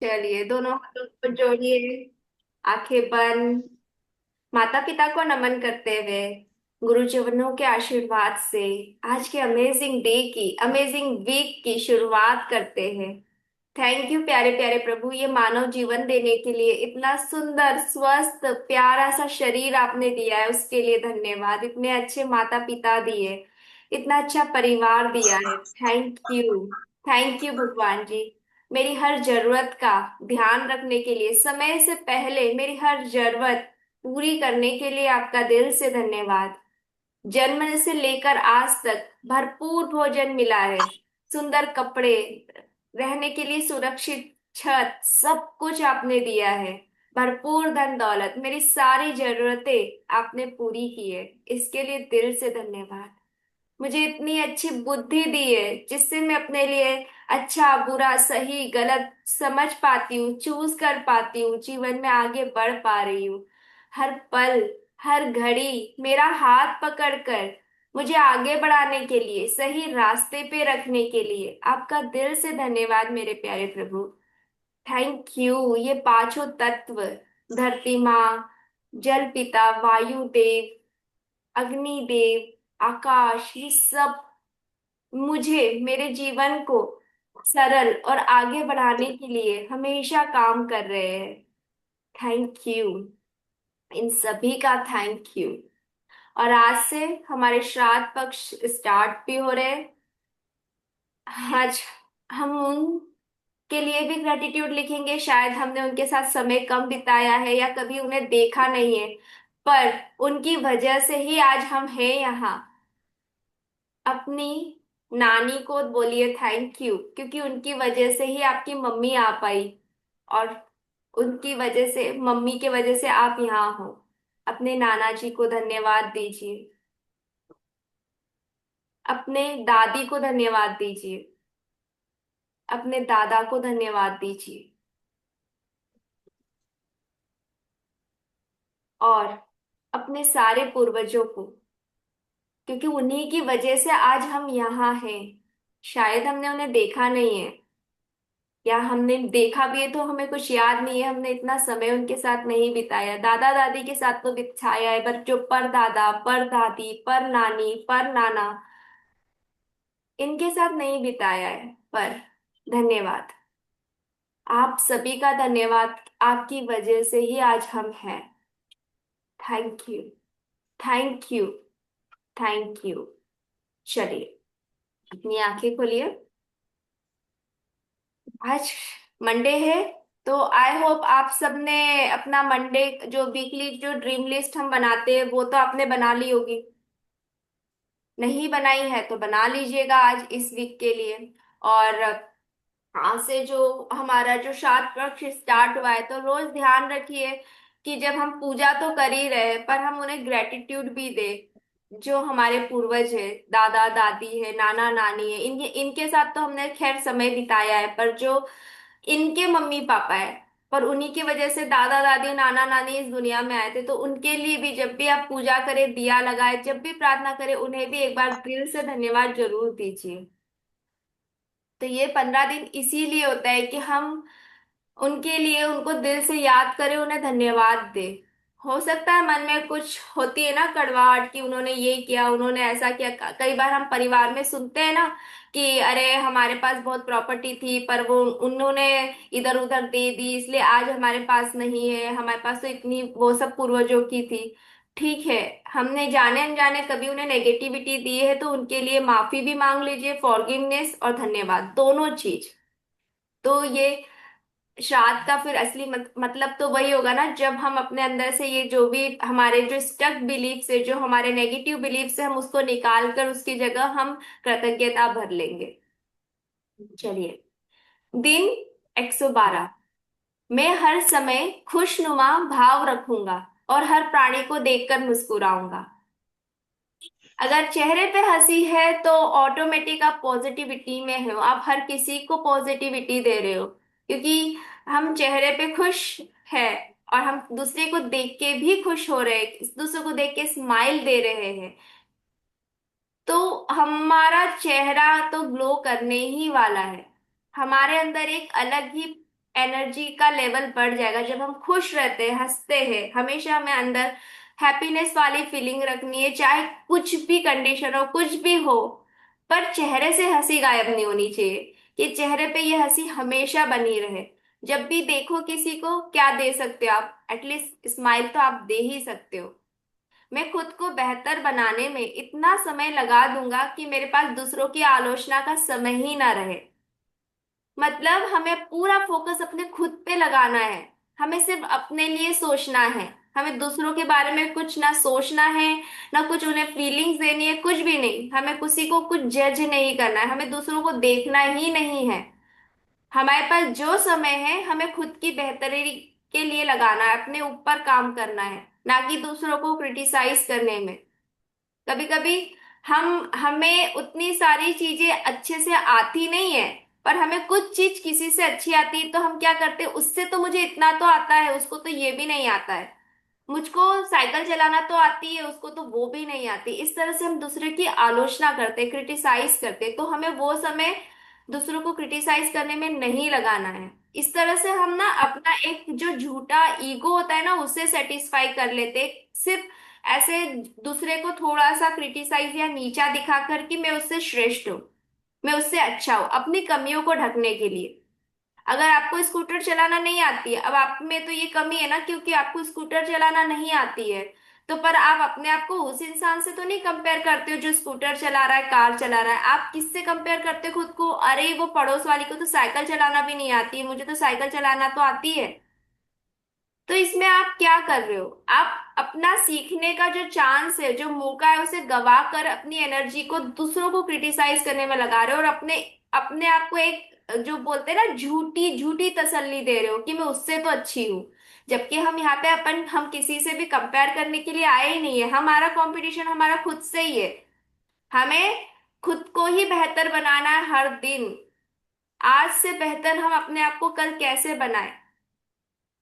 चलिए, दोनों हाथों को जोड़िए। आंखें बंद। माता पिता को नमन करते हुए, गुरुजनों के आशीर्वाद से आज के अमेजिंग डे की, अमेजिंग वीक की शुरुआत करते हैं। थैंक यू प्यारे प्यारे प्रभु, ये मानव जीवन देने के लिए, इतना सुंदर स्वस्थ प्यारा सा शरीर आपने दिया है, उसके लिए धन्यवाद। इतने अच्छे माता पिता दिए, इतना अच्छा परिवार दिया है। Thank you. थैंक यू भगवान जी। मेरी हर जरूरत का ध्यान रखने के लिए, समय से पहले मेरी हर जरूरत पूरी करने के लिए आपका दिल से धन्यवाद। जन्म से लेकर आज तक भरपूर भोजन मिला है, सुंदर कपड़े, रहने के लिए सुरक्षित छत, सब कुछ आपने दिया है। भरपूर धन दौलत, मेरी सारी जरूरतें आपने पूरी की है। इसके लिए दिल से धन्यवाद। मुझे इतनी अच्छी बुद्धि दी है जिससे मैं अपने लिए अच्छा बुरा सही गलत समझ पाती हूँ, चूज कर पाती हूँ, जीवन में आगे बढ़ पा रही हूँ। हर पल, हर घड़ी मेरा हाथ पकड़कर मुझे आगे बढ़ाने के लिए, सही रास्ते पे रखने के लिए आपका दिल से धन्यवाद मेरे प्यारे प्रभु। Thank you. ये पांचों तत्व, धरती माँ, जल पिता, वायु देव, अग्नि देव, आकाश, ये सब मुझे, मेरे जीवन को सरल और आगे बढ़ाने के लिए हमेशा काम कर रहे हैं। Thank you. इन सभी का थैंक यू। और आज से हमारे श्राद्ध पक्ष स्टार्ट भी हो रहे हैं। आज हम उनके लिए भी ग्रेटिट्यूड लिखेंगे। शायद हमने उनके साथ समय कम बिताया है या कभी उन्हें देखा नहीं है, पर उनकी वजह से ही आज हम हैं यहाँ। अपनी नानी को बोलिए थैंक यू, क्योंकि उनकी वजह से ही आपकी मम्मी आ पाई, और उनकी वजह से, मम्मी के वजह से आप यहाँ हो। अपने नाना जी को धन्यवाद दीजिए। अपने दादी को धन्यवाद दीजिए। अपने दादा को धन्यवाद दीजिए। और अपने सारे पूर्वजों को, क्योंकि उन्हीं की वजह से आज हम यहाँ हैं। शायद हमने उन्हें देखा नहीं है, या हमने देखा भी है तो हमें कुछ याद नहीं है, हमने इतना समय उनके साथ नहीं बिताया। दादा दादी के साथ तो बिताया है, पर जो पर दादा, पर दादी, पर नानी, पर नाना, इनके साथ नहीं बिताया है। पर धन्यवाद, आप सभी का धन्यवाद। आपकी वजह से ही आज हम हैं। Thank you. Thank you. Thank you. चलिए, अपनी आंखें खोलिए। आज मंडे है, तो आई होप आप सबने अपना मंडे, जो वीकली जो ड्रीम लिस्ट हम बनाते हैं, वो तो आपने बना ली होगी। नहीं बनाई है तो बना लीजिएगा आज इस वीक के लिए। और आज से जो हमारा जो श्राद्ध पक्ष स्टार्ट हुआ है, तो रोज ध्यान रखिए कि जब हम पूजा तो कर ही रहे हैं, पर हम उन्हें ग्रेटिट्यूड भी दे। जो हमारे पूर्वज है, दादा दादी है, नाना नानी है, इनके इनके साथ तो हमने खैर समय बिताया है, पर जो इनके मम्मी पापा है, पर उन्हीं की वजह से दादा दादी नाना नानी इस दुनिया में आए थे, तो उनके लिए भी जब भी आप पूजा करें, दिया लगाए, जब भी प्रार्थना करें, उन्हें भी एक बार दिल से धन्यवाद जरूर दीजिए। तो ये 15 दिन इसीलिए होता है कि हम उनके लिए, उनको दिल से याद करें, उन्हें धन्यवाद दे। हो सकता है मन में कुछ होती है ना कड़वाहट, कि उन्होंने ये किया, उन्होंने ऐसा किया। कई बार हम परिवार में सुनते हैं ना कि अरे हमारे पास बहुत प्रॉपर्टी थी, पर वो उन्होंने इधर उधर दे दी, इसलिए आज हमारे पास नहीं है। हमारे पास तो इतनी, वो सब पूर्वजों की थी। ठीक है, हमने जाने अनजाने कभी उन्हें नेगेटिविटी दी है, तो उनके लिए माफी भी मांग लीजिए, फॉरगिवनेस और धन्यवाद दोनों चीज। तो ये श्राद्ध का फिर असली मतलब तो वही होगा ना, जब हम अपने अंदर से ये जो भी हमारे जो स्टक बिलीफ्स है, जो हमारे नेगेटिव बिलीफ्स है, हम उसको निकाल कर उसकी जगह हम कृतज्ञता भर लेंगे। चलिए, दिन 112। मैं हर समय खुशनुमा भाव रखूंगा और हर प्राणी को देखकर मुस्कुराऊंगा। अगर चेहरे पे हंसी है तो ऑटोमेटिक आप पॉजिटिविटी में हो, आप हर किसी को पॉजिटिविटी दे रहे हो, क्योंकि हम चेहरे पे खुश है, और हम दूसरे को देख के भी खुश हो रहे हैं, इस दूसरे को देख के स्माइल दे रहे हैं, तो हमारा चेहरा तो ग्लो करने ही वाला है। हमारे अंदर एक अलग ही एनर्जी का लेवल बढ़ जाएगा। जब हम खुश रहते हैं, हंसते हैं, हमेशा हमें अंदर हैप्पीनेस वाली फीलिंग रखनी है, चाहे कुछ भी कंडीशन हो, कुछ भी हो, पर चेहरे से हंसी गायब नहीं होनी चाहिए। कि चेहरे पे ये हंसी हमेशा बनी रहे। जब भी देखो किसी को, क्या दे सकते हो आप? एटलीस्ट स्माइल तो आप दे ही सकते हो। मैं खुद को बेहतर बनाने में इतना समय लगा दूंगा कि मेरे पास दूसरों की आलोचना का समय ही ना रहे। मतलब हमें पूरा फोकस अपने खुद पे लगाना है। हमें सिर्फ अपने लिए सोचना है। हमें दूसरों के बारे में कुछ ना सोचना है, ना कुछ उन्हें फीलिंग्स देनी है, कुछ भी नहीं। हमें किसी को कुछ जज नहीं करना है, हमें दूसरों को देखना ही नहीं है। हमारे पास जो समय है, हमें खुद की बेहतरी के लिए लगाना है, अपने ऊपर काम करना है, ना कि दूसरों को क्रिटिसाइज करने में। कभी कभी हमें उतनी सारी चीजें अच्छे से आती नहीं है, पर हमें कुछ चीज किसी से अच्छी आती है तो हम क्या करते हैं, उससे तो मुझे इतना तो आता है, उसको तो ये भी नहीं आता है। मुझको साइकिल चलाना तो आती है, उसको तो वो भी नहीं आती। इस तरह से हम दूसरे की आलोचना करते, क्रिटिसाइज करते। तो हमें वो समय दूसरों को क्रिटिसाइज करने में नहीं लगाना है। इस तरह से हम ना अपना एक जो झूठा ईगो होता है ना, उसे सेटिस्फाई कर लेते। सिर्फ ऐसे दूसरे को थोड़ा सा क्रिटिसाइज या नीचा दिखाकर कि मैं उससे श्रेष्ठ हूँ, मैं उससे अच्छा हूँ, अपनी कमियों को ढकने के लिए। अगर आपको स्कूटर चलाना नहीं आती है, अब आप में तो ये कमी है ना, क्योंकि आपको स्कूटर चलाना नहीं आती है। तो पर आप अपने आप को उस इंसान से तो नहीं कंपेयर करते हो जो स्कूटर चला रहा है, कार चला रहा है। आप किससे कंपेयर करते हो खुद को? अरे वो पड़ोस वाली को तो साइकिल चलाना भी नहीं आती है, मुझे तो साइकिल चलाना तो आती है। तो इसमें आप क्या कर रहे हो? आप अपना सीखने का जो चांस है, जो मौका है, उसे गवा कर अपनी एनर्जी को दूसरों को क्रिटिसाइज करने में लगा रहे हो, और अपने अपने आप को एक जो बोलते हैं ना, झूठी झूठी तसल्ली दे रहे हो कि मैं उससे तो अच्छी हूँ। जबकि हम यहाँ पे हम किसी से भी कंपेयर करने के लिए आए ही नहीं है। हमारा कंपटीशन हमारा खुद से ही है। हमें खुद को ही बेहतर बनाना है हर दिन। आज से बेहतर हम अपने आप को कल कैसे बनाए?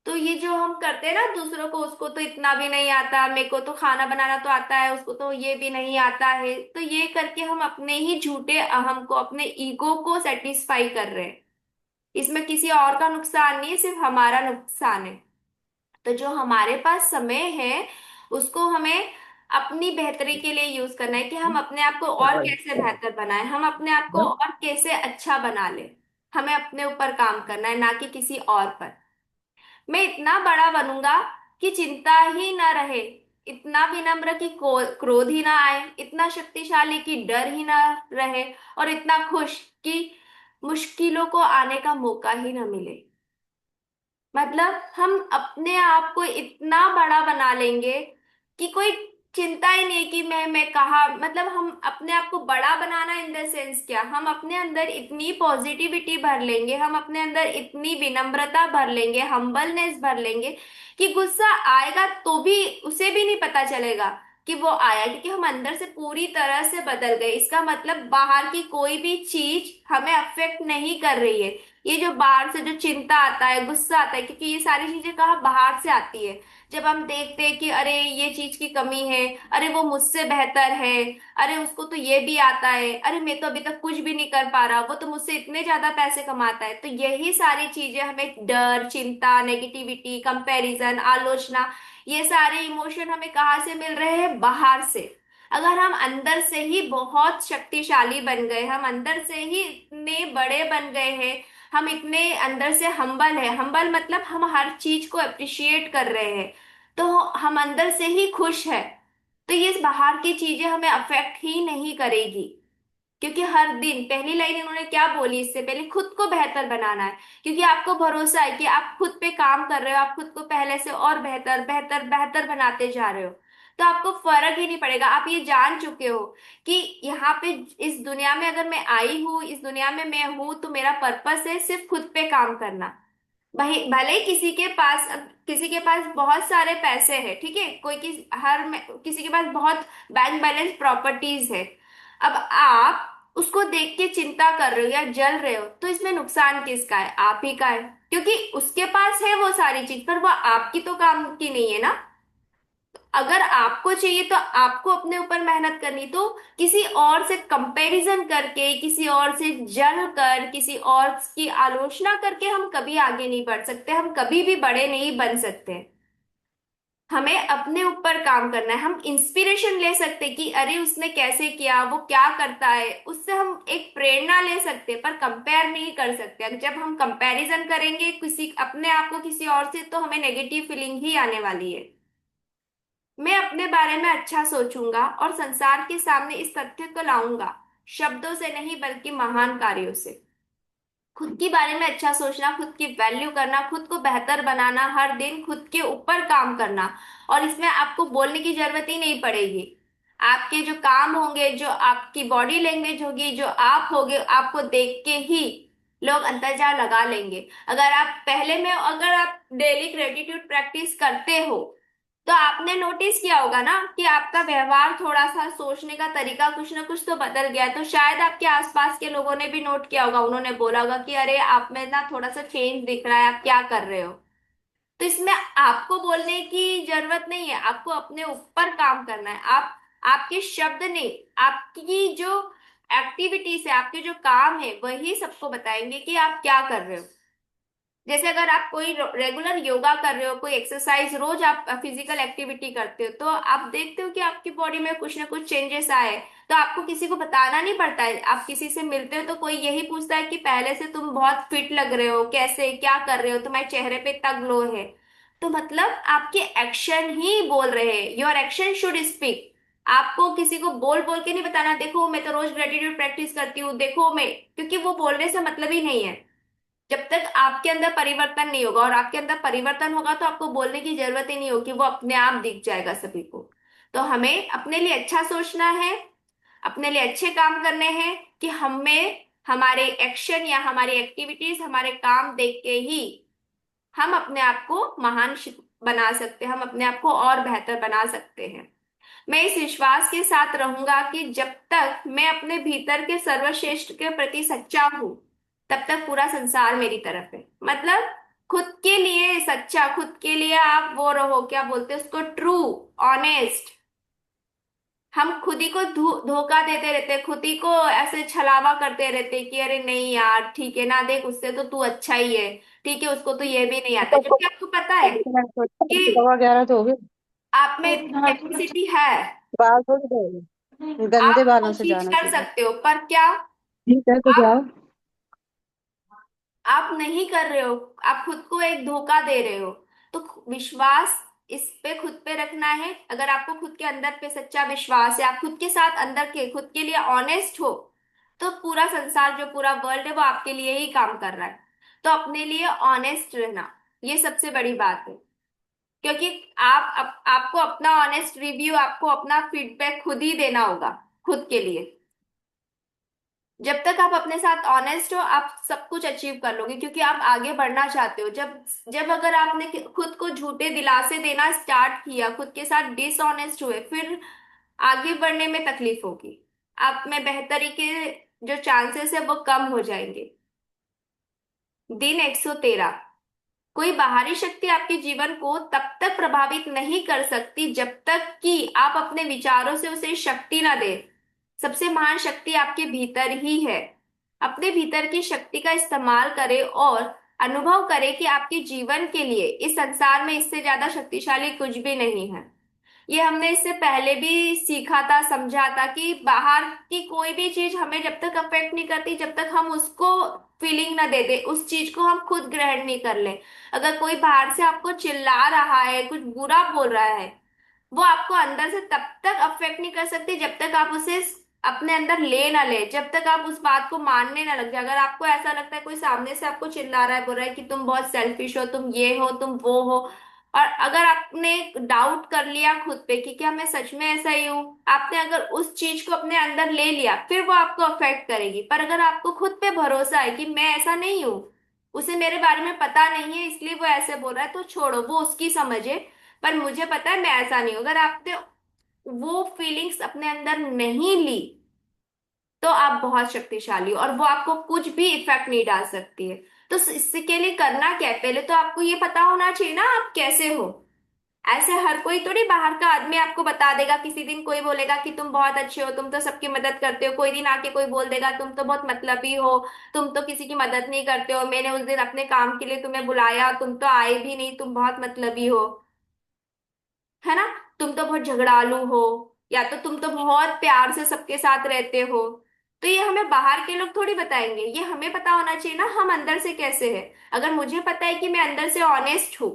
तो ये जो हम करते हैं ना दूसरों को, उसको तो इतना भी नहीं आता, मेरे को तो खाना बनाना तो आता है, उसको तो ये भी नहीं आता है, तो ये करके हम अपने ही झूठे अहम को, अपने ईगो को सेटिस्फाई कर रहे हैं। इसमें किसी और का नुकसान नहीं है, सिर्फ हमारा नुकसान है। तो जो हमारे पास समय है, उसको हमें अपनी बेहतरी के लिए यूज करना है, कि हम अपने आप को और कैसे बेहतर बनाए, हम अपने आप को और कैसे अच्छा बना ले। हमें अपने ऊपर काम करना है, ना कि किसी और पर। मैं इतना बड़ा बनूंगा कि चिंता ही ना रहे, इतना विनम्र कि क्रोध ही ना आए, इतना शक्तिशाली कि डर ही ना रहे, और इतना खुश कि मुश्किलों को आने का मौका ही ना मिले। मतलब हम अपने आप को इतना बड़ा बना लेंगे कि कोई चिंता ही नहीं कि मैं कहा। मतलब हम अपने आप को बड़ा बनाना इन द सेंस क्या, हम अपने अंदर इतनी पॉजिटिविटी भर लेंगे, हम अपने अंदर इतनी विनम्रता भर लेंगे, हम्बलनेस भर लेंगे, कि गुस्सा आएगा तो भी उसे भी नहीं पता चलेगा कि वो आया, क्योंकि हम अंदर से पूरी तरह से बदल गए। इसका मतलब बाहर की कोई भी चीज हमें अफेक्ट नहीं कर रही है। ये जो बाहर से जो चिंता आता है, गुस्सा आता है, क्योंकि ये सारी चीजें कहाँ बाहर से आती है। जब हम देखते हैं कि अरे ये चीज की कमी है, अरे वो मुझसे बेहतर है, अरे उसको तो ये भी आता है, अरे मैं तो अभी तक कुछ भी नहीं कर पा रहा, वो तो मुझसे इतने ज्यादा पैसे कमाता है। तो यही सारी चीजें हमें डर, चिंता, नेगेटिविटी, कंपैरिजन, आलोचना, ये सारे इमोशन हमें कहाँ से मिल रहे हैं? बाहर से। अगर हम अंदर से ही बहुत शक्तिशाली बन गए, हम अंदर से ही इतने बड़े बन गए हैं, हम इतने अंदर से हम्बल है, हम्बल मतलब हम हर चीज को अप्रिशिएट कर रहे हैं, तो हम अंदर से ही खुश है, तो ये बाहर की चीजें हमें अफेक्ट ही नहीं करेगी। क्योंकि हर दिन, पहली लाइन इन्होंने क्या बोली इससे पहले, खुद को बेहतर बनाना है। क्योंकि आपको भरोसा है कि आप खुद पे काम कर रहे हो, आप खुद को पहले से और बेहतर बेहतर बेहतर बनाते जा रहे हो, तो आपको फर्क ही नहीं पड़ेगा। आप ये जान चुके हो कि यहाँ पे, इस दुनिया में अगर मैं आई हूँ, इस दुनिया में मैं हूँ, तो मेरा पर्पस है सिर्फ खुद पे काम करना। भाई भले ही किसी के पास बहुत सारे पैसे हैं, ठीक है, किसी के पास बहुत बैंक बैलेंस प्रॉपर्टीज है। अब आप उसको देख के चिंता कर रहे हो या जल रहे हो, तो इसमें नुकसान किसका है? आप ही का है। क्योंकि उसके पास है वो सारी चीज, पर वो आपकी तो काम की नहीं है ना। अगर आपको चाहिए तो आपको अपने ऊपर मेहनत करनी, तो किसी और से कंपैरिजन करके, किसी और से जल कर, किसी और की आलोचना करके हम कभी आगे नहीं बढ़ सकते, हम कभी भी बड़े नहीं बन सकते। हमें अपने ऊपर काम करना है। हम इंस्पिरेशन ले सकते कि अरे उसने कैसे किया, वो क्या करता है, उससे हम एक प्रेरणा ले सकते, पर कंपेयर नहीं कर सकते। अगर जब हम कंपैरिजन करेंगे किसी अपने आप को किसी और से, तो हमें नेगेटिव फीलिंग ही आने वाली है। मैं अपने बारे में अच्छा सोचूंगा और संसार के सामने इस तथ्य को लाऊंगा, शब्दों से नहीं बल्कि महान कार्यों से। खुद के बारे में अच्छा सोचना, खुद की वैल्यू करना, खुद को बेहतर बनाना, हर दिन खुद के ऊपर काम करना। और इसमें आपको बोलने की जरूरत ही नहीं पड़ेगी। आपके जो काम होंगे, जो आपकी बॉडी लैंग्वेज होगी, जो आप होगे, आपको देख के ही लोग अंतर्जाल लगा लेंगे। अगर आप डेली ग्रेटिट्यूड प्रैक्टिस करते हो, तो आपने नोटिस किया होगा ना कि आपका व्यवहार, थोड़ा सा सोचने का तरीका कुछ ना कुछ तो बदल गया है। तो शायद आपके आसपास के लोगों ने भी नोट किया होगा, उन्होंने बोला होगा कि अरे आप में ना थोड़ा सा चेंज दिख रहा है, आप क्या कर रहे हो। तो इसमें आपको बोलने की जरूरत नहीं है, आपको अपने ऊपर काम करना है। आपके शब्द नहीं, आपकी जो एक्टिविटीज है, आपके जो काम है, वही सबको बताएंगे कि आप क्या कर रहे हो। जैसे अगर आप कोई रेगुलर योगा कर रहे हो, कोई एक्सरसाइज, रोज आप फिजिकल एक्टिविटी करते हो, तो आप देखते हो कि आपकी बॉडी में कुछ ना कुछ चेंजेस आए। तो आपको किसी को बताना नहीं पड़ता है। आप किसी से मिलते हो तो कोई यही पूछता है कि पहले से तुम बहुत फिट लग रहे हो, कैसे क्या कर रहे हो, तुम्हारे चेहरे पे इतना ग्लो है। तो मतलब आपके एक्शन ही बोल रहे हैं, योर एक्शन शुड स्पीक। आपको किसी को बोल बोल के नहीं बताना, देखो मैं तो रोज ग्रेटिट्यूड प्रैक्टिस करती हूँ, देखो मैं, क्योंकि वो बोलने से मतलब ही नहीं है। जब तक आपके अंदर परिवर्तन नहीं होगा, और आपके अंदर परिवर्तन होगा तो आपको बोलने की जरूरत ही नहीं होगी, वो अपने आप दिख जाएगा सभी को। तो हमें अपने लिए अच्छा सोचना है, अपने लिए अच्छे काम करने हैं, कि हमें हमारे एक्शन या हमारी एक्टिविटीज, हमारे काम देख के ही हम अपने आप को बना सकते हैं, हम अपने आप को और बेहतर बना सकते हैं। मैं इस विश्वास के साथ रहूंगा कि जब तक मैं अपने भीतर के सर्वश्रेष्ठ के प्रति सच्चा हूं, तब तक पूरा संसार मेरी तरफ है। मतलब खुद के लिए सच्चा, खुद के लिए आप वो रहो, क्या बोलते हैं उसको, ट्रू, ऑनेस्ट। हम खुद ही को धोखा देते रहते, खुद ही को ऐसे छलावा करते रहते कि अरे नहीं यार ठीक है ना, देख उससे तो तू अच्छा ही है, ठीक है उसको तो ये भी नहीं आता, जबकि आपको पता है कि 11:15 तो हो गए। आप में इतनी कैपेसिटी है, बाल थोड़ी धोए, गंदे आप वो बालों से चीज जाना कर चाहिए। सकते हो, पर क्या ठीक है तो आप जाओ। आप नहीं कर रहे हो, आप खुद को एक धोखा दे रहे हो। तो विश्वास इस पे खुद पे रखना है। अगर आपको खुद के अंदर पे सच्चा विश्वास है, आप खुद के साथ अंदर के खुद के लिए ऑनेस्ट हो, तो पूरा संसार, जो पूरा वर्ल्ड है, वो आपके लिए ही काम कर रहा है। तो अपने लिए ऑनेस्ट रहना, ये सबसे बड़ी बात है। क्योंकि आपको अपना ऑनेस्ट रिव्यू, आपको अपना फीडबैक खुद ही देना होगा, खुद के लिए। जब तक आप अपने साथ ऑनेस्ट हो, आप सब कुछ अचीव कर लोगे, क्योंकि आप आगे बढ़ना चाहते हो। जब जब अगर आपने खुद को झूठे दिलासे देना स्टार्ट किया, खुद के साथ डिसऑनेस्ट हुए, फिर आगे बढ़ने में तकलीफ होगी। आप में बेहतरी के जो चांसेस है वो कम हो जाएंगे। दिन 113। कोई बाहरी शक्ति आपके जीवन को तब तक प्रभावित नहीं कर सकती जब तक कि आप अपने विचारों से उसे शक्ति ना दे। सबसे महान शक्ति आपके भीतर ही है। अपने भीतर की शक्ति का इस्तेमाल करें और अनुभव करें कि आपके जीवन के लिए इस संसार में इससे ज्यादा शक्तिशाली कुछ भी नहीं है। ये हमने इससे पहले भी सीखा था, समझा था कि बाहर की कोई भी चीज हमें जब तक अफेक्ट नहीं करती, जब तक हम उसको फीलिंग ना दे दे, उस चीज को हम खुद ग्रहण नहीं कर ले। अगर कोई बाहर से आपको चिल्ला रहा है, कुछ बुरा बोल रहा है, वो आपको अंदर से तब तक अफेक्ट नहीं कर सकती जब तक आप उसे अपने अंदर ले ना ले, जब तक आप उस बात को मानने ना लग जाए। अगर आपको ऐसा लगता है कोई सामने से आपको चिल्ला रहा है, बोल रहा है कि तुम बहुत सेल्फिश हो, तुम ये हो, तुम वो हो, और अगर आपने डाउट कर लिया खुद पे कि क्या मैं सच में ऐसा ही हूं, आपने अगर उस चीज को अपने अंदर ले लिया, फिर वो आपको अफेक्ट करेगी। पर अगर आपको खुद पे भरोसा है कि मैं ऐसा नहीं हूं, उसे मेरे बारे में पता नहीं है इसलिए वो ऐसे बोल रहा है, तो छोड़ो, वो उसकी समझ है, पर मुझे पता है मैं ऐसा नहीं हूं। अगर आपने वो फीलिंग्स अपने अंदर नहीं ली, तो आप बहुत शक्तिशाली हो, और वो आपको कुछ भी इफेक्ट नहीं डाल सकती है। तो इसके लिए करना क्या है, पहले तो आपको ये पता होना चाहिए ना आप कैसे हो। ऐसे हर कोई थोड़ी बाहर का आदमी आपको बता देगा। किसी दिन कोई बोलेगा कि तुम बहुत अच्छे हो, तुम तो सबकी मदद करते हो, कोई दिन आके कोई बोल देगा तुम तो बहुत मतलबी हो, तुम तो किसी की मदद नहीं करते हो, मैंने उस दिन अपने काम के लिए तुम्हें बुलाया, तुम तो आए भी नहीं, तुम बहुत मतलबी हो, है ना, तुम तो बहुत झगड़ालू हो, या तो तुम तो बहुत प्यार से सबके साथ रहते हो। तो ये हमें बाहर के लोग थोड़ी बताएंगे, ये हमें पता होना चाहिए ना हम अंदर से कैसे है। अगर मुझे पता है कि मैं अंदर से ऑनेस्ट हूँ,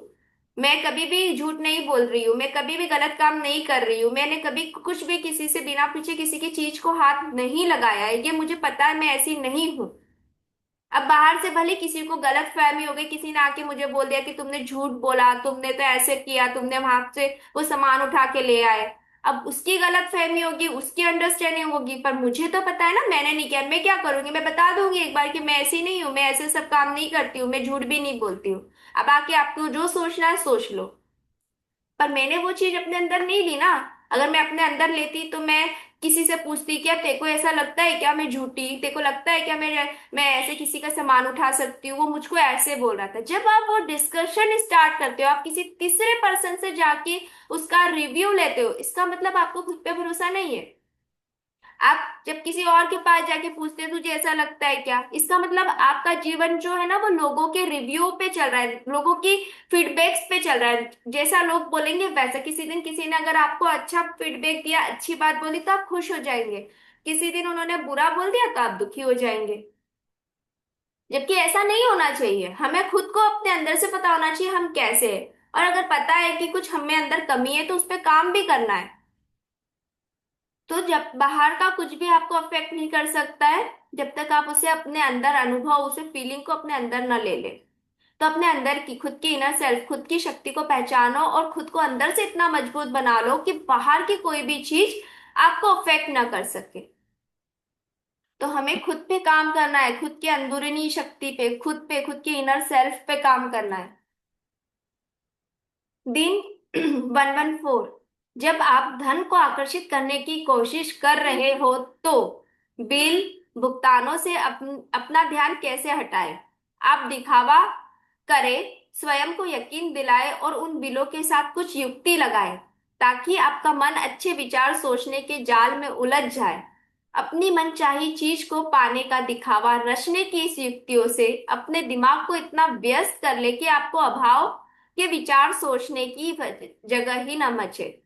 मैं कभी भी झूठ नहीं बोल रही हूँ, मैं कभी भी गलत काम नहीं कर रही हूँ, मैंने कभी कुछ भी किसी से बिना पूछे किसी की चीज को हाथ नहीं लगाया है, ये मुझे पता है, मैं ऐसी नहीं हूँ। अब बाहर से भले किसी को गलत फहमी हो गई, किसी ने आके मुझे बोल दिया कि तुमने झूठ बोला, तुमने तो ऐसे किया, तुमने वहां से वो सामान उठा के ले आए। अब उसकी गलत फहमी होगी, उसकी अंडरस्टैंडिंग होगी, पर मुझे तो पता है ना मैंने नहीं किया, मैं क्या करूंगी, मैं बता दूंगी एक बार कि मैं ऐसी नहीं हूँ, मैं ऐसे सब काम नहीं करती हूँ, मैं झूठ भी नहीं बोलती हूँ। अब आके आपको जो सोचना है सोच लो। पर मैंने वो चीज अपने अंदर नहीं ली ना। अगर मैं अपने अंदर लेती तो मैं किसी से पूछती क्या तेरे को ऐसा लगता है क्या मैं झूठी, तेरे को लगता है क्या मैं ऐसे किसी का सामान उठा सकती हूँ, वो मुझको ऐसे बोल रहा था। जब आप वो डिस्कशन स्टार्ट करते हो, आप किसी तीसरे पर्सन से जाके उसका रिव्यू लेते हो, इसका मतलब आपको खुद पे भरोसा नहीं है। आप जब किसी और के पास जाके पूछते हो तुझे ऐसा लगता है क्या, इसका मतलब आपका जीवन जो है ना वो लोगों के रिव्यू पे चल रहा है, लोगों की फीडबैक्स पे चल रहा है। जैसा लोग बोलेंगे वैसा, किसी दिन किसी ने अगर आपको अच्छा फीडबैक दिया, अच्छी बात बोली, तो आप खुश हो जाएंगे। किसी दिन उन्होंने बुरा बोल दिया तो आप दुखी हो जाएंगे। जबकि ऐसा नहीं होना चाहिए, हमें खुद को अपने अंदर से पता होना चाहिए हम कैसे हैं। और अगर पता है कि कुछ हमें अंदर कमी है तो उस पर काम भी करना है। तो जब बाहर का कुछ भी आपको अफेक्ट नहीं कर सकता है, जब तक आप उसे अपने अंदर अनुभव, उसे फीलिंग को अपने अंदर न ले ले। तो अपने अंदर की खुद की इनर सेल्फ, खुद की शक्ति को पहचानो और खुद को अंदर से इतना मजबूत बना लो कि बाहर की कोई भी चीज आपको अफेक्ट ना कर सके। तो हमें खुद पे काम करना है, खुद की अंदरूनी शक्ति पे, खुद की इनर सेल्फ पे काम करना है। दिन 114। जब आप धन को आकर्षित करने की कोशिश कर रहे हो तो बिल भुगतानों से अपना ध्यान कैसे हटाएं। आप दिखावा करें, स्वयं को यकीन दिलाएं और उन बिलों के साथ कुछ युक्ति लगाएं ताकि आपका मन अच्छे विचार सोचने के जाल में उलझ जाए। अपनी मनचाही चीज को पाने का दिखावा रचने की इस युक्तियों से अपने दिमाग को इतना व्यस्त कर ले कि आपको अभाव के विचार सोचने की जगह ही न बचे।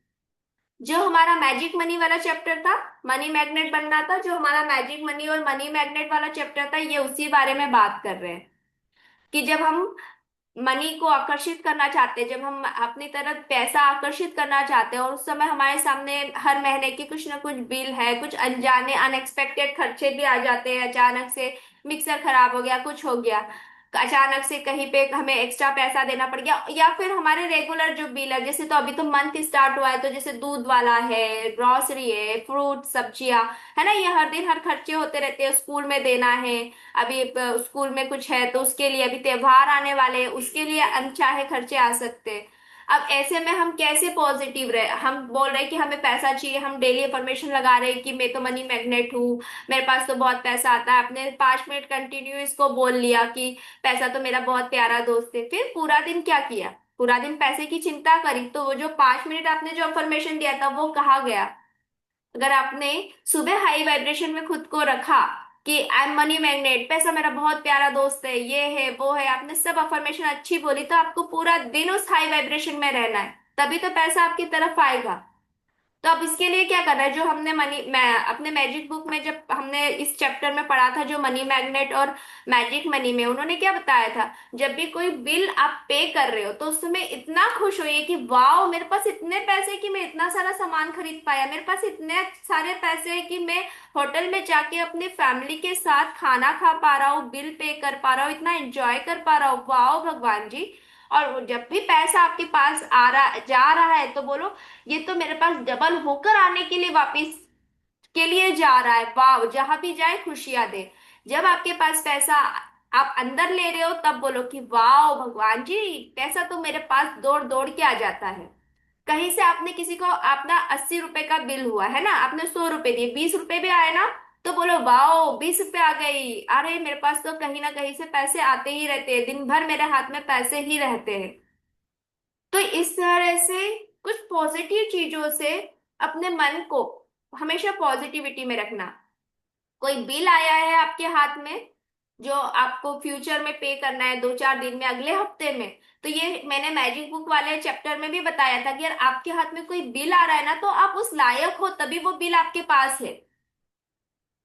जो हमारा मैजिक मनी वाला चैप्टर था, मनी मैग्नेट बनना था, जो हमारा मैजिक मनी और मनी मैग्नेट वाला चैप्टर था, ये उसी बारे में बात कर रहे हैं। कि जब हम मनी को आकर्षित करना चाहते हैं, जब हम अपनी तरफ पैसा आकर्षित करना चाहते हैं और उस समय हमारे सामने हर महीने की कुछ ना कुछ बिल है, कुछ अनजाने अनएक्सपेक्टेड खर्चे भी आ जाते हैं, अचानक से मिक्सर खराब हो गया, कुछ हो गया, अचानक से कहीं पे हमें एक्स्ट्रा पैसा देना पड़ गया, या फिर हमारे रेगुलर जो बिल है, जैसे तो अभी तो मंथ स्टार्ट हुआ है तो जैसे दूध वाला है, ग्रोसरी है, फ्रूट सब्जियां, है ना, ये हर दिन हर खर्चे होते रहते हैं, स्कूल में देना है। अभी स्कूल में कुछ है तो उसके लिए, अभी त्योहार आने वाले हैं उसके लिए अनचाहे खर्चे आ सकते हैं। अब ऐसे में हम कैसे पॉजिटिव रहे, हम बोल रहे हैं कि हमें पैसा चाहिए, हम डेली अफर्मेशन लगा रहे हैं कि मैं तो मनी मैग्नेट हूँ, मेरे पास तो बहुत पैसा आता है, आपने 5 मिनट कंटिन्यू इसको बोल लिया कि पैसा तो मेरा बहुत प्यारा दोस्त है, फिर पूरा दिन क्या किया, पूरा दिन पैसे की चिंता करी, तो वो जो 5 मिनट आपने जो अफर्मेशन दिया था वो कहाँ गया। अगर आपने सुबह हाई वाइब्रेशन में खुद को रखा कि आई एम मनी मैग्नेट, पैसा मेरा बहुत प्यारा दोस्त है, ये है वो है, आपने सब अफर्मेशन अच्छी बोली, तो आपको पूरा दिन उस हाई वाइब्रेशन में रहना है, तभी तो पैसा आपकी तरफ आएगा। तो अब इसके लिए क्या करना है, जो हमने मनी मैं अपने मैजिक बुक में जब हमने इस चैप्टर में पढ़ा था, जो मनी मैग्नेट और मैजिक मनी में उन्होंने क्या बताया था, जब भी कोई बिल आप पे कर रहे हो तो उस समय इतना खुश होइए कि वाओ मेरे पास इतने पैसे कि मैं इतना सारा सामान खरीद पाया, मेरे पास इतने सारे पैसे हैं कि मैं होटल में जाके अपने फैमिली के साथ खाना खा पा रहा हूँ, बिल पे कर पा रहा हूँ, इतना एंजॉय कर पा रहा हूँ, वाओ भगवान जी। और वो जब भी पैसा आपके पास आ रहा जा रहा है तो बोलो ये तो मेरे पास डबल होकर आने के लिए वापस के लिए जा रहा है, वाह, जहां भी जाए खुशियां दे। जब आपके पास पैसा आप अंदर ले रहे हो तब बोलो कि वाह भगवान जी, पैसा तो मेरे पास दौड़ दौड़ के आ जाता है। कहीं से आपने किसी को अपना 80 रुपए का बिल हुआ है ना, आपने 100 रुपए दिए, 20 रुपए भी आए ना, तो बोलो वाह 20 रुपए आ गई, अरे मेरे पास तो कहीं ना कहीं से पैसे आते ही रहते हैं, दिन भर मेरे हाथ में पैसे ही रहते हैं। तो इस तरह से कुछ पॉजिटिव चीजों से अपने मन को हमेशा पॉजिटिविटी में रखना। कोई बिल आया है आपके हाथ में जो आपको फ्यूचर में पे करना है, 2-4 दिन में, अगले हफ्ते में। तो ये मैंने मैजिक बुक वाले चैप्टर में भी बताया था कि यार आपके हाथ में कोई बिल आ रहा है ना, तो आप उस लायक हो तभी वो बिल आपके पास है।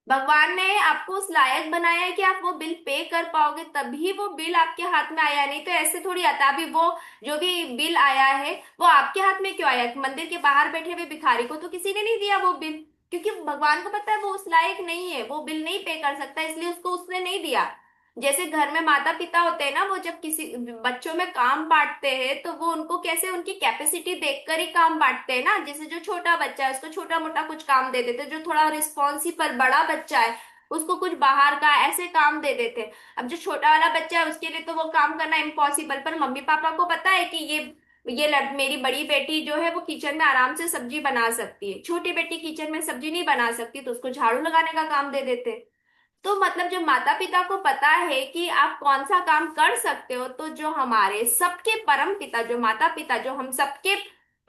भगवान ने आपको उस लायक बनाया है कि आप वो बिल पे कर पाओगे, तभी वो बिल आपके हाथ में आया। नहीं तो ऐसे थोड़ी आता। अभी वो जो भी बिल आया है वो आपके हाथ में क्यों आया? मंदिर के बाहर बैठे हुए भिखारी को तो किसी ने नहीं दिया वो बिल, क्योंकि भगवान को पता है वो उस लायक नहीं है, वो बिल नहीं पे कर सकता, इसलिए उसको उसने नहीं दिया। जैसे घर में माता पिता होते हैं ना, वो जब किसी बच्चों में काम बांटते हैं तो वो उनको कैसे उनकी कैपेसिटी देखकर ही काम बांटते हैं ना। जैसे जो छोटा बच्चा है उसको छोटा मोटा कुछ काम दे देते हैं, जो थोड़ा रिस्पॉन्सिबल बड़ा बच्चा है उसको कुछ बाहर का ऐसे काम दे देते हैं। अब जो छोटा वाला बच्चा है उसके लिए तो वो काम करना इम्पॉसिबल, पर मम्मी पापा को पता है कि मेरी बड़ी बेटी जो है वो किचन में आराम से सब्जी बना सकती है, छोटी बेटी किचन में सब्जी नहीं बना सकती, तो उसको झाड़ू लगाने का काम दे देते हैं। तो मतलब जो माता पिता को पता है कि आप कौन सा काम कर सकते हो, तो जो हमारे सबके परम पिता, जो माता पिता, जो हम सबके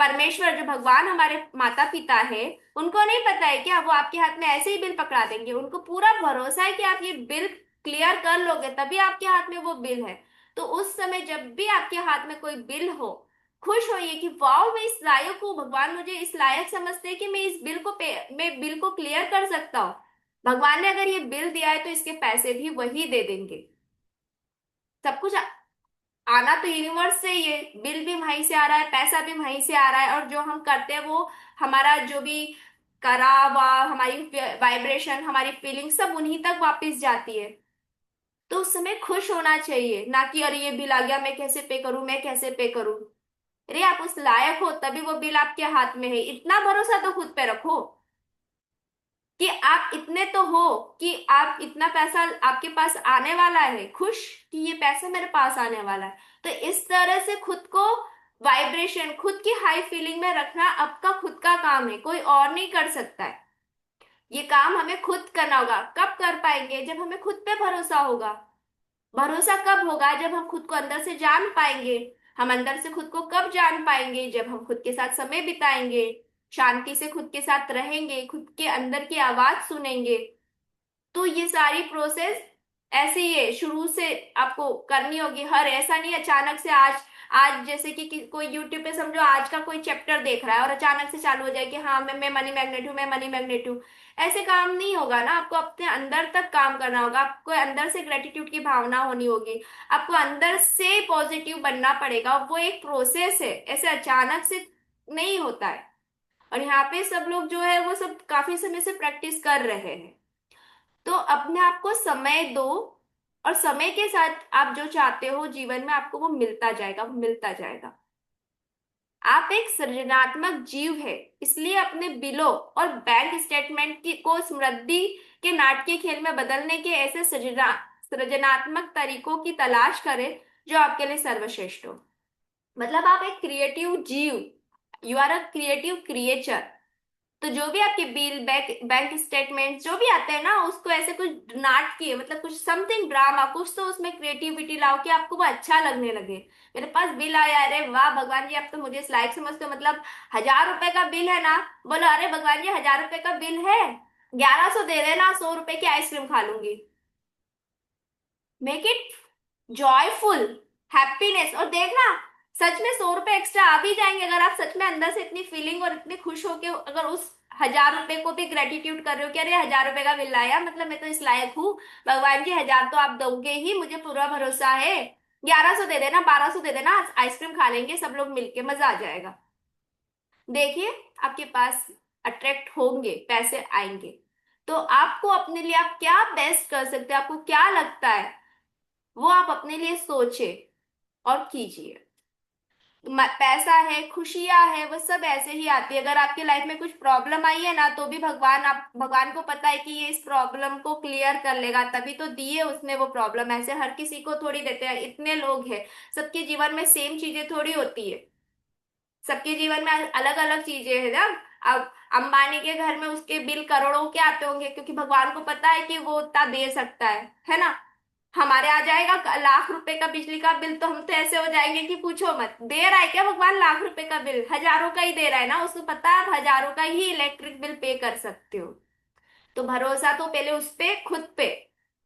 परमेश्वर, जो भगवान हमारे माता पिता है, उनको नहीं पता है क्या वो आपके हाथ में ऐसे ही बिल पकड़ा देंगे? उनको पूरा भरोसा है कि आप ये बिल क्लियर कर लोगे तभी आपके हाथ में वो बिल है। तो उस समय जब भी आपके हाथ में कोई बिल हो, खुश होइए कि वाह मैं इस लायक हूँ, भगवान मुझे इस लायक समझते हैं कि मैं बिल को क्लियर कर सकता हूँ। भगवान ने अगर ये बिल दिया है तो इसके पैसे भी वही दे देंगे। सब कुछ आना तो यूनिवर्स से ही है, बिल भी वहीं से आ रहा है, पैसा भी वहीं से आ रहा है, और जो हम करते हैं वो हमारा जो भी करा हुआ, हमारी वाइब्रेशन, हमारी फीलिंग सब उन्हीं तक वापस जाती है। तो उस समय खुश होना चाहिए, ना कि अरे ये बिल आ गया मैं कैसे पे करूं, मैं कैसे पे करूं। अरे आप उस लायक हो तभी वो बिल आपके हाथ में है, इतना भरोसा तो खुद पे रखो कि आप इतने तो हो कि आप इतना पैसा आपके पास आने वाला है, खुश कि ये पैसा मेरे पास आने वाला है। तो इस तरह से खुद को वाइब्रेशन, खुद की हाई फीलिंग में रखना आपका खुद का काम है, कोई और नहीं कर सकता है। ये काम हमें खुद करना होगा। कब कर पाएंगे? जब हमें खुद पे भरोसा होगा। भरोसा कब होगा? जब हम खुद को अंदर से जान पाएंगे। हम अंदर से खुद को कब जान पाएंगे? जब हम खुद के साथ समय बिताएंगे, शांति से खुद के साथ रहेंगे, खुद के अंदर की आवाज सुनेंगे। तो ये सारी प्रोसेस ऐसे ही है, शुरू से आपको करनी होगी। हर ऐसा नहीं अचानक से आज आज जैसे कि कोई यूट्यूब पे समझो आज का कोई चैप्टर देख रहा है और अचानक से चालू हो जाए कि हाँ मैं मनी मैग्नेट हूँ, मैं मनी मैग्नेट हूँ। ऐसे काम नहीं होगा ना, आपको अपने अंदर तक काम करना होगा, आपको अंदर से ग्रेटिट्यूड की भावना होनी होगी, आपको अंदर से पॉजिटिव बनना पड़ेगा। वो एक प्रोसेस है, ऐसे अचानक से नहीं होता है। और यहाँ पे सब लोग जो है वो सब काफी समय से प्रैक्टिस कर रहे हैं। तो अपने आप को समय दो, और समय के साथ आप जो चाहते हो जीवन में आपको वो मिलता जाएगा, वो मिलता जाएगा। आप एक सृजनात्मक जीव है, इसलिए अपने बिलों और बैंक स्टेटमेंट की को समृद्धि के नाटकीय खेल में बदलने के ऐसे सृजनात्मक तरीकों की तलाश करें जो आपके लिए सर्वश्रेष्ठ हो। मतलब आप एक क्रिएटिव जीव, you are a creative creature. तो जो भी आपके बिल, बैंक बैंक स्टेटमेंट जो भी आते हैं ना, उसको ऐसे कुछ नाटकीय, मतलब कुछ समथिंग ड्रामा, कुछ तो उसमें क्रिएटिविटी लाओ कि आपको वो अच्छा लगने लगे। मेरे पास बिल आया, अरे वाह भगवान जी आप तो मुझे इस लायक समझते हो, मतलब 1,000 रुपए का बिल है ना, बोलो अरे भगवान जी 1,000 रुपए का बिल है, 1,100 दे देना, 100 रुपए की आइसक्रीम खा लूंगी। Make it joyful, happiness. और देखना सच में 100 रुपए एक्स्ट्रा आ भी जाएंगे अगर आप सच में अंदर से इतनी फीलिंग और इतने खुश होके अगर उस 1,000 रुपए को भी ग्रेटिट्यूड कर रहे हो कि अरे 1,000 रुपए का बिल आया, मतलब मैं तो इस लायक हूँ, भगवान जी 1,000 तो आप दोगे ही, मुझे पूरा भरोसा है। 1,100 दे देना, 1,200 दे देना, आइसक्रीम खा लेंगे सब लोग मिलके, मजा आ जाएगा। देखिए आपके पास अट्रैक्ट होंगे, पैसे आएंगे। तो आपको अपने लिए आप क्या बेस्ट कर सकते हैं, आपको क्या लगता है वो आप अपने लिए सोचे और कीजिए। पैसा है, खुशियां है, वो सब ऐसे ही आती है। अगर आपकी लाइफ में कुछ प्रॉब्लम आई है ना, तो भी भगवान को पता है कि ये इस प्रॉब्लम को क्लियर कर लेगा, तभी तो दिए उसने वो प्रॉब्लम। ऐसे हर किसी को थोड़ी देते हैं, इतने लोग हैं, सबके जीवन में सेम चीजें थोड़ी होती है, सबके जीवन में अलग अलग चीजें हैं ना। अब अंबानी के घर में उसके बिल करोड़ों के आते होंगे, क्योंकि भगवान को पता है कि वो उतना दे सकता है ना। हमारे आ जाएगा लाख रुपए का बिजली का बिल, तो हम तो ऐसे हो जाएंगे कि पूछो मत। दे रहा है क्या भगवान लाख रुपए का बिल? हजारों का ही दे रहा है ना, उसको पता है आप हजारों का ही इलेक्ट्रिक बिल पे कर सकते हो। तो भरोसा तो पहले उस पे, खुद पे।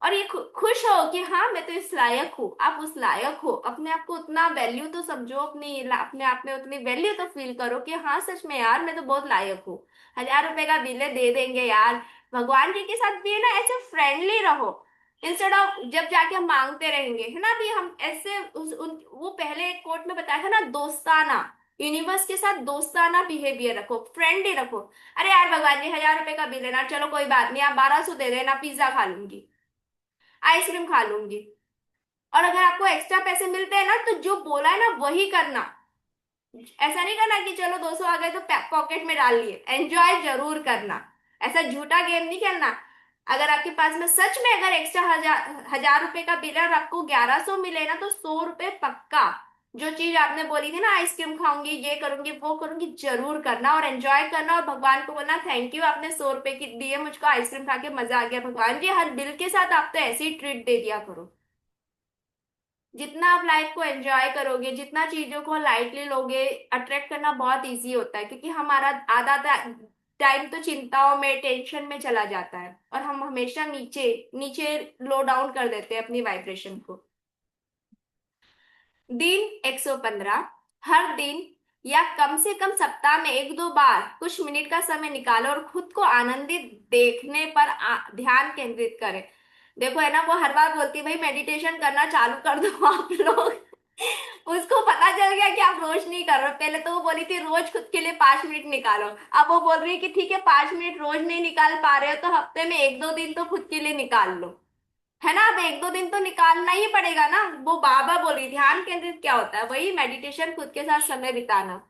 और ये खुश हो कि हाँ मैं तो इस लायक हूँ, आप उस लायक हो। अपने आप को उतना वैल्यू तो समझो, अपने आप में उतनी वैल्यू तो फील करो कि हाँ सच में यार मैं तो बहुत लायक हूँ। 1000 रुपए का बिल है, दे देंगे यार। भगवान जी के साथ भी है ना ऐसे फ्रेंडली रहो, इंस्टेड ऑफ जब जाके हम मांगते रहेंगे, है ना। भी हम ऐसे वो पहले एक कोट में बताया था ना, दोस्ताना। यूनिवर्स के साथ दोस्ताना बिहेवियर रखो, फ्रेंडली रखो। अरे यार भगवान जी 1000 रुपए का बिल है ना, चलो कोई बात नहीं, आप 1200 दे देना, पिज्जा खा लूंगी, आइसक्रीम खा लूंगी। और अगर आपको एक्स्ट्रा पैसे मिलते हैं ना, तो जो बोला है ना वही करना। ऐसा नहीं करना कि चलो 200 आ गए तो पॉकेट में डाल लिए, एंजॉय जरूर करना। ऐसा झूठा गेम नहीं खेलना। अगर आपके पास में सच में अगर एक्स्ट्रा 1000 रुपए का बिल है और आपको 1100 मिले ना, तो 100 रुपए पक्का, जो चीज आपने बोली थी ना आइसक्रीम खाऊंगी, ये करूंगी वो करूंगी, जरूर करना और एंजॉय करना। और भगवान को बोलना थैंक यू, आपने 100 रुपए की दिए मुझको, आइसक्रीम खा के मजा आ गया। भगवान जी हर बिल के साथ आप तो ऐसे ही ट्रीट दे दिया करो। जितना आप लाइफ को एंजॉय करोगे, जितना चीजों को लाइटली लोगे, अट्रैक्ट करना बहुत इजी होता है। क्योंकि हमारा आधा टाइम तो चिंताओं में, टेंशन में चला जाता है, और हम हमेशा नीचे नीचे लो डाउन कर देते हैं अपनी वाइब्रेशन को। दिन 115, हर दिन या कम से कम सप्ताह में एक दो बार कुछ मिनट का समय निकालो और खुद को आनंदित देखने पर ध्यान केंद्रित करें। देखो है ना, वो हर बार बोलती है भाई मेडिटेशन करना चालू कर दो आप लोग। उसको पता चल गया कि आप रोज नहीं कर रहे हो। पहले तो वो बोली थी रोज खुद के लिए 5 मिनट निकालो, अब वो बोल रही है कि ठीक है 5 मिनट रोज नहीं निकाल पा रहे हो तो हफ्ते में एक दो दिन तो खुद के लिए निकाल लो, है ना। अब एक दो दिन तो निकालना ही पड़ेगा ना। वो बाबा बोली ध्यान केंद्रित क्या होता है, वही मेडिटेशन, खुद के साथ समय बिताना।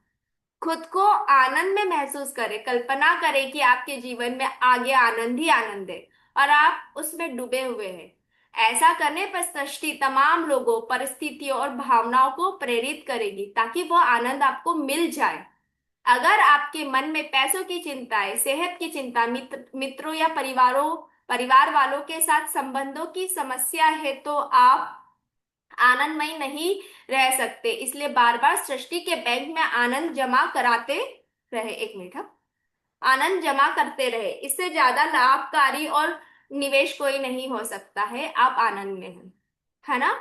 खुद को आनंद में महसूस करें, कल्पना करें कि आपके जीवन में आगे आनंद ही आनंद है और आप उसमें डूबे हुए हैं। ऐसा करने पर सृष्टि तमाम लोगों, परिस्थितियों और भावनाओं को प्रेरित करेगी ताकि वह आनंद आपको मिल जाए। अगर आपके मन में पैसों की चिंताएं, सेहत की चिंता, मित्रों या परिवार वालों के साथ संबंधों की समस्या है, तो आप आनंदमय नहीं रह सकते। इसलिए बार बार सृष्टि के बैंक में आनंद जमा कराते रहे। एक मिनट, हाँ। आनंद जमा करते रहे, इससे ज्यादा लाभकारी और निवेश कोई नहीं हो सकता है। आप आनंद में हैं, है ना।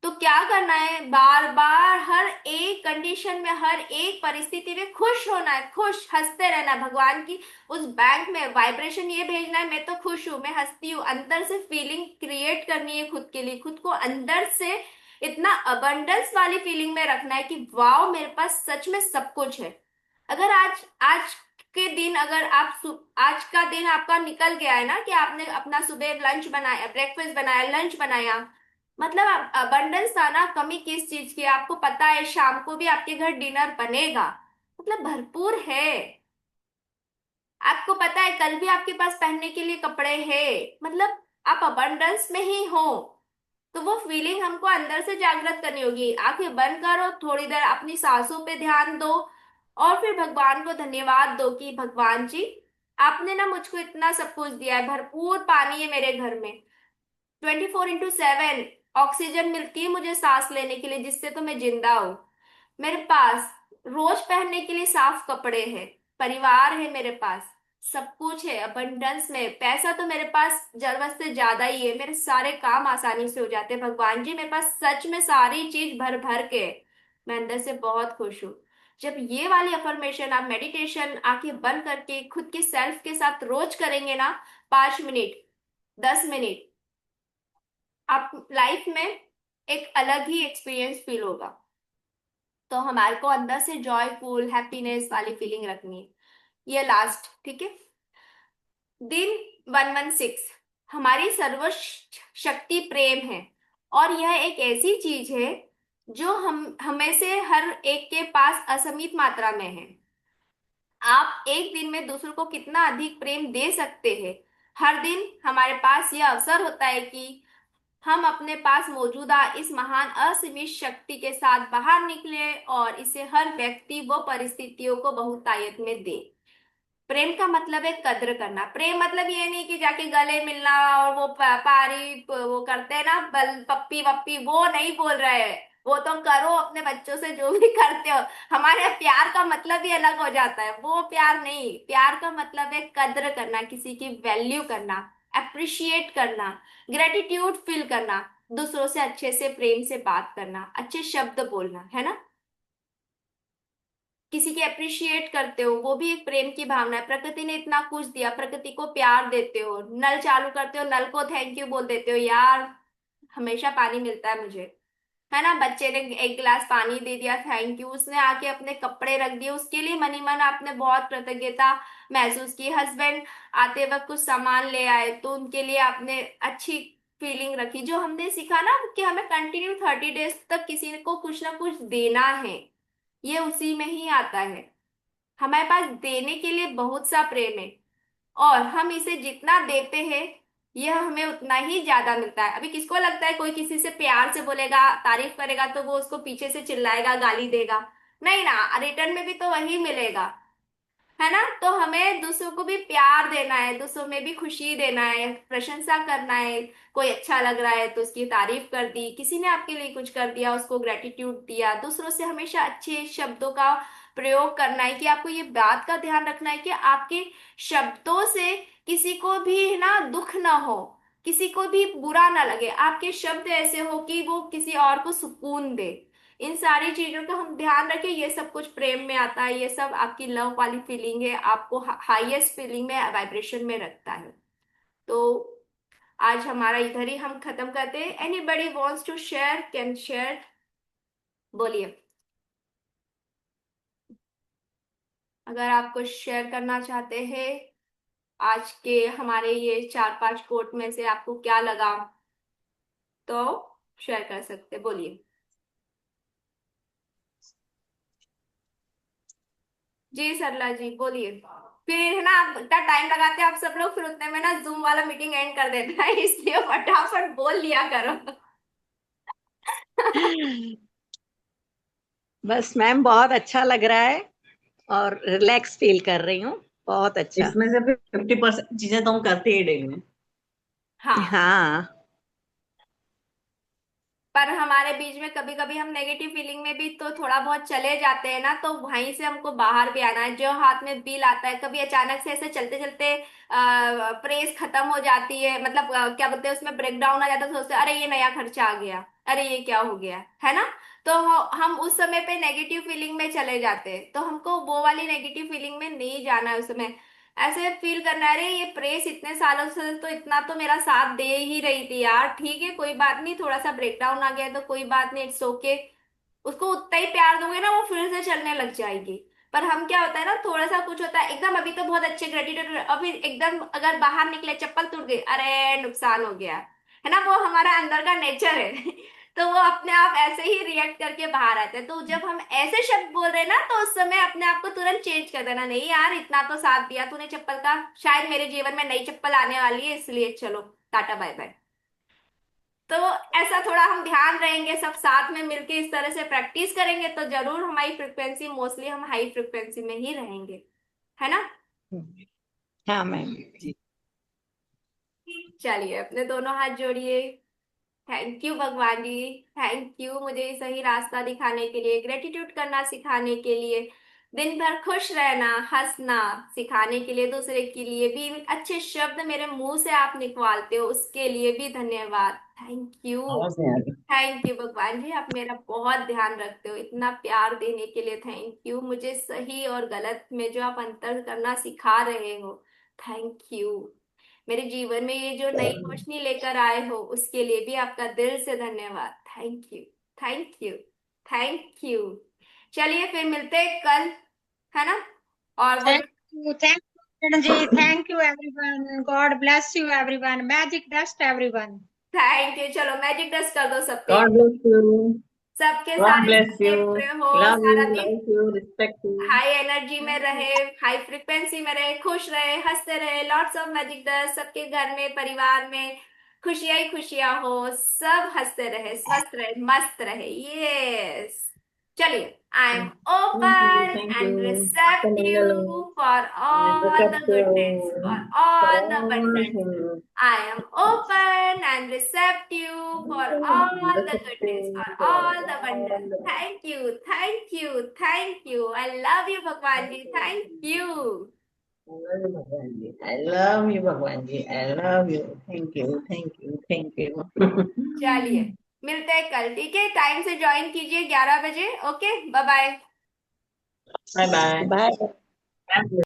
तो क्या करना है, बार बार हर एक कंडीशन में, हर एक परिस्थिति में खुश होना है, खुश हंसते रहना है। भगवान की उस बैंक में वाइब्रेशन ये भेजना है, मैं तो खुश हूं, मैं हंसती हूँ। अंदर से फीलिंग क्रिएट करनी है खुद के लिए, खुद को अंदर से इतना अबंडेंस वाली फीलिंग में रखना है कि वाओ मेरे पास सच में सब कुछ है। अगर आज आज के दिन, अगर आज का दिन आपका निकल गया है ना, कि आपने अपना सुबह लंच बनाया, ब्रेकफास्ट बनाया, लंच बनाया, मतलब अबंडेंस था ना। कमी किस चीज की है? आपको पता है शाम को भी आपके घर डिनर बनेगा, मतलब भरपूर है। आपको पता है कल भी आपके पास पहनने के लिए कपड़े हैं, मतलब आप अबंडेंस में ही हो। तो वो फीलिंग हमको अंदर से जागृत करनी होगी। आंखें बंद करो, थोड़ी देर अपनी सांसों पे ध्यान दो, और फिर भगवान को धन्यवाद दो कि भगवान जी आपने ना मुझको इतना सब कुछ दिया है, भरपूर पानी है मेरे घर में, 24x7 ऑक्सीजन मिलती है मुझे सांस लेने के लिए, जिससे तो मैं जिंदा हूँ। मेरे पास रोज पहनने के लिए साफ कपड़े हैं, परिवार है मेरे पास, सब कुछ है अबंडेंस में। पैसा तो मेरे पास जरूरत से ज्यादा ही है, मेरे सारे काम आसानी से हो जाते हैं। भगवान जी मेरे पास सच में सारी चीज भर भर के है। मैं अंदर से बहुत खुश हूँ। जब ये वाली अफर्मेशन आप मेडिटेशन आंखें बंद करके खुद के सेल्फ के साथ रोज करेंगे ना, 5 मिनट, 10 मिनट, आप लाइफ में एक अलग ही एक्सपीरियंस फील होगा। तो हमारे को अंदर से जॉयफुल हैप्पीनेस वाली फीलिंग रखनी है। ये लास्ट, ठीक है। दिन 116, हमारी सर्व शक्ति प्रेम है। और यह एक ऐसी चीज है जो हम हमें से हर एक के पास असीमित मात्रा में है। आप एक दिन में दूसरों को कितना अधिक प्रेम दे सकते हैं? हर दिन हमारे पास यह अवसर होता है कि हम अपने पास मौजूदा इस महान असीमित शक्ति के साथ बाहर निकले और इसे हर व्यक्ति व परिस्थितियों को बहुतायत में दे। प्रेम का मतलब है कद्र करना। प्रेम मतलब ये नहीं कि जाके गले मिलना और वो पारी वो करते हैं ना, बल पप्पी वप्पी, वो नहीं बोल रहे हैं। वो तो करो अपने बच्चों से जो भी करते हो। हमारे प्यार का मतलब ही अलग हो जाता है, वो प्यार नहीं। प्यार का मतलब है कद्र करना, किसी की वैल्यू करना, अप्रिशिएट करना, ग्रेटिट्यूड फील करना, दूसरों से अच्छे से प्रेम से बात करना, अच्छे शब्द बोलना, है ना। किसी की अप्रिशिएट करते हो, वो भी एक प्रेम की भावना है। प्रकृति ने इतना कुछ दिया, प्रकृति को प्यार देते हो, नल चालू करते हो, नल को थैंक यू बोल देते हो, यार हमेशा पानी मिलता है मुझे, है ना। बच्चे ने एक गिलास पानी दे दिया, थैंक यू। उसने आके अपने कपड़े रख दिए, उसके लिए मनी मन आपने बहुत कृतज्ञता महसूस की। हस्बैंड आते वक्त कुछ सामान ले आए तो उनके लिए आपने अच्छी फीलिंग रखी। जो हमने सीखा ना कि हमें कंटिन्यू 30 डेज तक किसी को कुछ ना कुछ देना है, ये उसी में ही आता है। हमारे पास देने के लिए बहुत सा प्रेम है, और हम इसे जितना देते हैं यह हमें उतना ही ज्यादा मिलता है। अभी किसको लगता है कोई किसी से प्यार से बोलेगा, तारीफ करेगा तो वो उसको पीछे से चिल्लाएगा, गाली देगा? नहीं ना, रिटर्न में भी तो वही मिलेगा, है ना। तो हमें दूसरों को भी प्यार देना है, दूसरों में भी खुशी देना है, प्रशंसा करना है। कोई अच्छा लग रहा है तो उसकी तारीफ कर दी, किसी ने आपके लिए कुछ कर दिया उसको ग्रेटिट्यूड दिया। दूसरों से हमेशा अच्छे शब्दों का प्रयोग करना है, कि आपको ये बात का ध्यान रखना है कि आपके शब्दों से किसी को भी ना दुख ना हो, किसी को भी बुरा ना लगे। आपके शब्द ऐसे हो कि वो किसी और को सुकून दे। इन सारी चीजों का हम ध्यान रखें, ये सब कुछ प्रेम में आता है, ये सब आपकी लव वाली फीलिंग है, आपको हाईएस्ट फीलिंग में वाइब्रेशन में रखता है। तो आज हमारा इधर ही हम खत्म करते हैं। Anybody wants to share can share, बोलिए। अगर आप कुछ शेयर करना चाहते हैं आज के हमारे ये 4-5 कोट में से, आपको क्या लगा तो शेयर कर सकते, बोलिए। जी सरला जी बोलिए। फिर है ना, आप इतना टाइम लगाते हैं आप सब लोग, फिर उतने में ना जूम वाला मीटिंग एंड कर देता है इसलिए फटाफट बोल लिया करो। बस मैम बहुत अच्छा लग रहा है और रिलैक्स फील कर रही हूँ। बहुत अच्छा। इसमें से फिर 50% चीजें तो हम करते ही डेली में। हाँ, हाँ। पर हमारे बीच में कभी कभी हम नेगेटिव फीलिंग में भी तो थोड़ा बहुत चले जाते हैं ना, तो वहीं से हमको बाहर भी आना है। जो हाथ में बिल आता है, कभी अचानक से ऐसे चलते चलते प्रेस खत्म हो जाती है, मतलब क्या बोलते हैं उसमें ब्रेक डाउन आ जाता है, तो सोचते हैं अरे ये नया खर्चा आ गया, अरे ये क्या हो गया, है ना। तो हम उस समय पे नेगेटिव फीलिंग में चले जाते हैं, तो हमको वो वाली नेगेटिव फीलिंग में नहीं जाना है उस समय। ऐसे फील करना है, अरे ये प्रेस इतने सालों से तो इतना तो मेरा साथ दे ही रही थी यार, ठीक है कोई बात नहीं, थोड़ा सा ब्रेकडाउन आ गया तो कोई बात नहीं, इट्स ओके। उसको उतना ही प्यार दोगे ना, वो फिर से चलने लग जाएगी। पर हम क्या होता है ना, थोड़ा सा कुछ होता है एकदम, अभी तो बहुत अच्छे ग्रेटिट्यूड, अभी एकदम अगर बाहर निकले चप्पल टूट गई, अरे नुकसान हो गया, है ना, वो हमारा अंदर का नेचर है। तो वो अपने आप ऐसे ही रिएक्ट करके बाहर आते हैं। तो जब हम ऐसे शब्द बोल रहे हैं ना, तो उस समय अपने आप को तुरंत चेंज कर देना, नहीं यार इतना तो साथ दिया तूने चप्पल का, शायद मेरे जीवन में नई चप्पल आने वाली है, इसलिए चलो टाटा बाय बाय। तो ऐसा थोड़ा हम ध्यान रहेंगे, सब साथ में मिलके इस तरह से प्रैक्टिस करेंगे तो जरूर हमारी फ्रिक्वेंसी, मोस्टली हम हाई फ्रिक्वेंसी में ही रहेंगे, है ना। हाँ मैम। चलिए अपने दोनों हाथ जोड़िए। थैंक यू भगवान जी, थैंक यू मुझे सही रास्ता दिखाने के लिए, ग्रेटिट्यूड करना सिखाने के लिए, दिन भर खुश रहना हंसना सिखाने के लिए, दूसरे के लिए भी अच्छे शब्द मेरे मुंह से आप निकलवाते हो उसके लिए भी धन्यवाद, थैंक यू। आवाज नहीं आ रही। थैंक यू भगवान जी, आप मेरा बहुत ध्यान रखते हो, इतना प्यार देने के लिए थैंक यू। मुझे सही और गलत में जो आप अंतर करना सिखा रहे हो, थैंक यू। मेरे जीवन में ये जो नई रोशनी लेकर आए हो उसके लिए भी आपका दिल से धन्यवाद, thank you, thank you, thank you. चलिए फिर मिलते हैं कल, है ना। और वो जो Thank you, Kiran ji. Thank you, everyone. God bless you, everyone. Magic dust, everyone. Thank you, चलो मैजिक डस्ट कर दो सब पे। God bless you. सबके गॉड सारे ब्लेस यू। सेफ रहो, लव यू, सारा दिन like you, respect you. High energy में रहे, हाई फ्रिक्वेंसी में रहे, खुश रहे, हंसते रहे, लॉट्स ऑफ मैजिक डस्ट सबके घर में परिवार में, खुशियां ही खुशियां हो, सब हंसते रहे, स्वस्थ रहे, मस्त रहे, यस। चलिए I am open and receptive for all the goodness, for all the abundance. I am open and receptive for all the goodness, for all the abundance. Thank you, thank you, thank you. I love you, Bhagwan ji. Thank you. I love you, Bhagwan ji. I love you. Thank you, thank you, thank you. चलिए मिलते हैं कल, ठीक है? Time से join कीजिए 11 बजे। Okay, bye bye. Bye bye. Bye.